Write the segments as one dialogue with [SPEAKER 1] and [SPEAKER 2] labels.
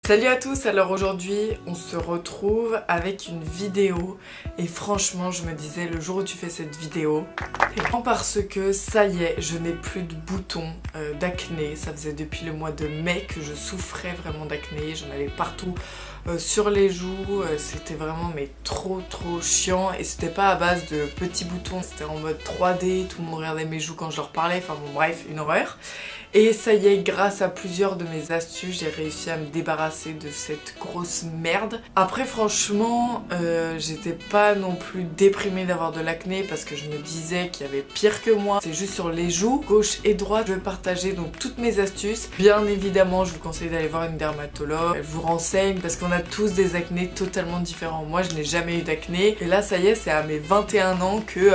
[SPEAKER 1] Salut à tous, alors aujourd'hui on se retrouve avec une vidéo et franchement je me disais le jour où tu fais cette vidéo, parce que ça y est, je n'ai plus de boutons d'acné. Ça faisait depuis le mois de mai que je souffrais vraiment d'acné, j'en avais partout sur les joues, c'était vraiment mais trop chiant et c'était pas à base de petits boutons, c'était en mode 3D, tout le monde regardait mes joues quand je leur parlais, enfin bon bref, une horreur. Et ça y est, grâce à plusieurs de mes astuces, j'ai réussi à me débarrasser de cette grosse merde. Après franchement, j'étais pas non plus déprimée d'avoir de l'acné parce que je me disais qu'il y avait pire que moi. C'est juste sur les joues, gauche et droite. Je vais partager donc toutes mes astuces. Bien évidemment, je vous conseille d'aller voir une dermatologue. Elle vous renseigne parce qu'on a tous des acnés totalement différents. Moi, je n'ai jamais eu d'acné. Et là, ça y est, c'est à mes 21 ans que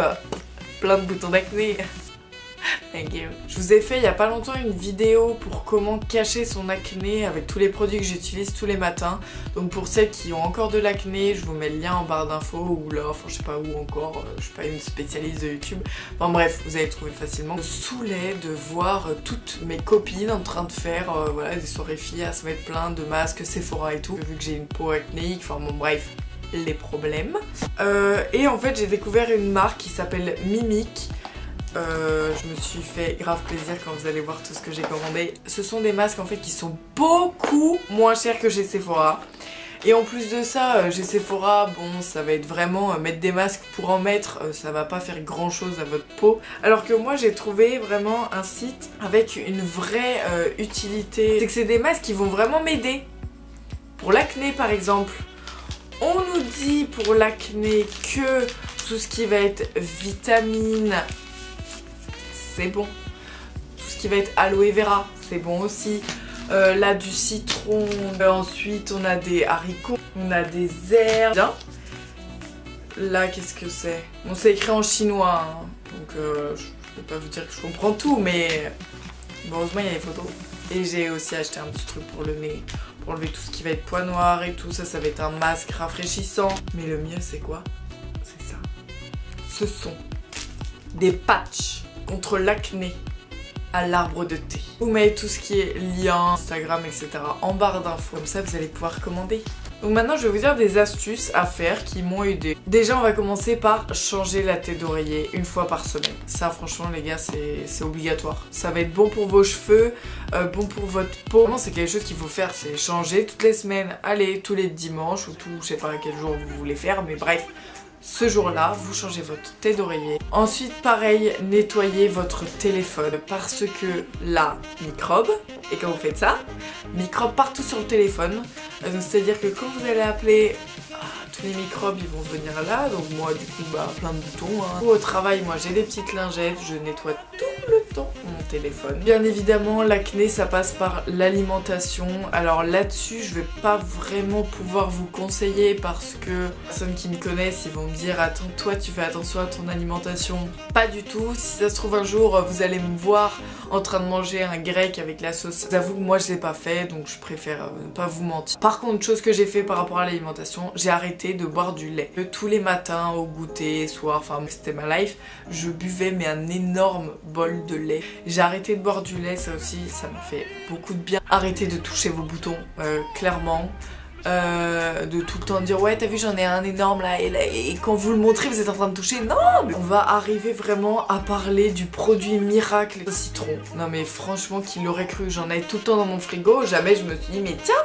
[SPEAKER 1] plein de boutons d'acné. Thank you. Je vous ai fait il y a pas longtemps une vidéo pour comment cacher son acné avec tous les produits que j'utilise tous les matins. Donc pour celles qui ont encore de l'acné, je vous mets le lien en barre d'infos ou là, enfin je sais pas où encore, je suis pas une spécialiste de YouTube. Enfin bref, vous allez trouver facilement. Je me saoulais de voir toutes mes copines en train de faire voilà, des soirées filles à se mettre plein de masques Sephora et tout. Vu que j'ai une peau acnéique, enfin bon bref, les problèmes. Et en fait j'ai découvert une marque qui s'appelle Mimic. Je me suis fait grave plaisir quand vous allez voir tout ce que j'ai commandé. Ce sont des masques en fait qui sont beaucoup moins chers que chez Sephora. Et en plus de ça, chez Sephora, bon, ça va être vraiment mettre des masques pour en mettre, ça va pas faire grand chose à votre peau. Alors que moi j'ai trouvé vraiment un site avec une vraie utilité. C'est que c'est des masques qui vont vraiment m'aider. Pour l'acné par exemple, on nous dit pour l'acné que tout ce qui va être vitamine, c'est bon. Tout ce qui va être aloe vera, c'est bon aussi. Là du citron, ensuite on a des haricots, on a des herbes. Bien. Là qu'est-ce que c'est? Bon, c'est écrit en chinois, hein. Donc je peux pas vous dire que je comprends tout, mais bon, heureusement il y a les photos. Et j'ai aussi acheté un petit truc pour le nez, pour enlever tout ce qui va être poids noir et tout. Ça va être un masque rafraîchissant. Mais le mieux c'est quoi? C'est ça. Ce sont des patchs contre l'acné à l'arbre de thé. Vous mettez tout ce qui est lien, Instagram, etc. en barre d'infos. Comme ça, vous allez pouvoir commander. Donc maintenant, je vais vous dire des astuces à faire qui m'ont aidé. Déjà, on va commencer par changer la tête d'oreiller une fois par semaine. Ça, franchement, les gars, c'est obligatoire. Ça va être bon pour vos cheveux, bon pour votre peau. Vraiment, c'est quelque chose qu'il faut faire, c'est changer toutes les semaines. Allez, tous les dimanches ou tout, je sais pas à quel jour vous voulez faire, mais bref. Ce jour-là, vous changez votre tête d'oreiller. Ensuite, pareil, nettoyez votre téléphone parce que là, microbes, et quand vous faites ça, microbes partout sur le téléphone. C'est-à-dire que quand vous allez appeler, tous les microbes ils vont venir là. Donc moi du coup, plein de boutons. Hein. Au travail, moi j'ai des petites lingettes, je nettoie tout le temps mon téléphone. Bien évidemment, l'acné ça passe par l'alimentation. Alors là-dessus, je vais pas vraiment pouvoir vous conseiller parce que les personnes qui me connaissent, ils vont me dire attends, toi tu fais attention à ton alimentation. Pas du tout. Si ça se trouve un jour, vous allez me voir en train de manger un grec avec la sauce. J'avoue que moi je l'ai pas fait, donc je préfère ne pas vous mentir. Par contre, chose que j'ai fait par rapport à l'alimentation, j'ai arrêté de boire du lait. Tous les matins au goûter, soir, enfin c'était ma life, je buvais mais un énorme bol de lait. J'ai arrêté de boire du lait, ça aussi, ça m'a fait beaucoup de bien. Arrêtez de toucher vos boutons, clairement. De tout le temps dire ouais t'as vu j'en ai un énorme là et quand vous le montrez vous êtes en train de toucher. Non, mais on va arriver vraiment à parler du produit miracle au citron. Non mais franchement, qui l'aurait cru? J'en avais tout le temps dans mon frigo, jamais je me suis dit mais tiens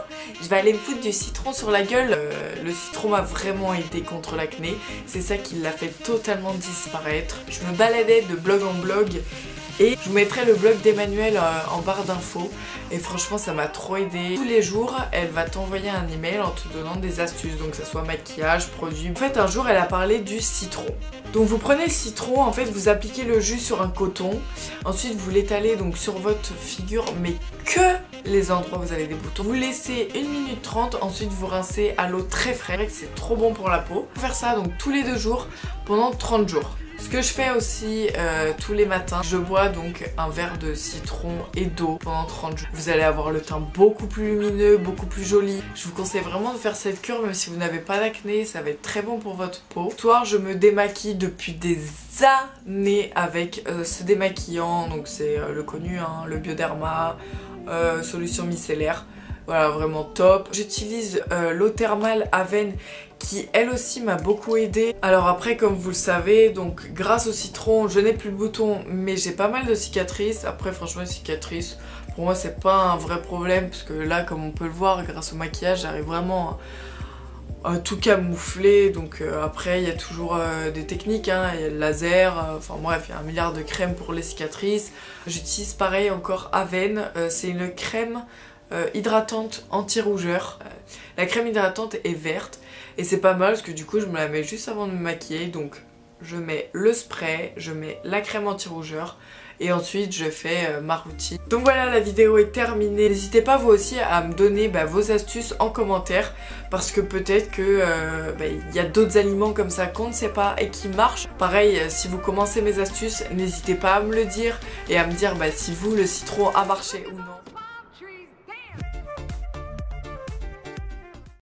[SPEAKER 1] je vais aller me foutre du citron sur la gueule. Le citron m'a vraiment aidé contre l'acné, c'est ça qui l'a fait totalement disparaître. Je me baladais de blog en blog et je vous mettrai le blog d'Emmanuel en barre d'infos. Et franchement ça m'a trop aidé. Tous les jours elle va t'envoyer un email en te donnant des astuces. Donc que ça soit maquillage, produits. En fait un jour elle a parlé du citron. Donc vous prenez le citron, en fait vous appliquez le jus sur un coton. Ensuite vous l'étalez donc sur votre figure, mais que les endroits où vous avez des boutons. Vous laissez 1 minute 30, ensuite vous rincez à l'eau très fraîche. C'est trop bon pour la peau. Faut faire ça donc tous les 2 jours pendant 30 jours. Ce que je fais aussi tous les matins, je bois donc un verre de citron et d'eau pendant 30 jours. Vous allez avoir le teint beaucoup plus lumineux, beaucoup plus joli. Je vous conseille vraiment de faire cette cure même si vous n'avez pas d'acné, ça va être très bon pour votre peau. Le soir, je me démaquille depuis des années avec ce démaquillant, donc c'est le connu, hein, le Bioderma, solution micellaire. Voilà, vraiment top. J'utilise l'eau thermale Aven qui elle aussi m'a beaucoup aidé. Alors après, comme vous le savez, donc grâce au citron je n'ai plus de boutons mais j'ai pas mal de cicatrices. Après franchement les cicatrices pour moi c'est pas un vrai problème parce que là comme on peut le voir grâce au maquillage j'arrive vraiment à tout camoufler. Donc après il y a toujours des techniques, hein. Il y a le laser, enfin bref il y a un milliard de crèmes pour les cicatrices. J'utilise pareil encore Aven, c'est une crème hydratante anti-rougeur. La crème hydratante est verte et c'est pas mal parce que du coup je me la mets juste avant de me maquiller. Donc je mets le spray, je mets la crème anti-rougeur et ensuite je fais ma routine. Donc voilà, la vidéo est terminée. N'hésitez pas vous aussi à me donner vos astuces en commentaire parce que peut-être que il y a d'autres aliments comme ça qu'on ne sait pas et qui marchent. Pareil, si vous commencez mes astuces, n'hésitez pas à me le dire et à me dire si vous le citron a marché ou non.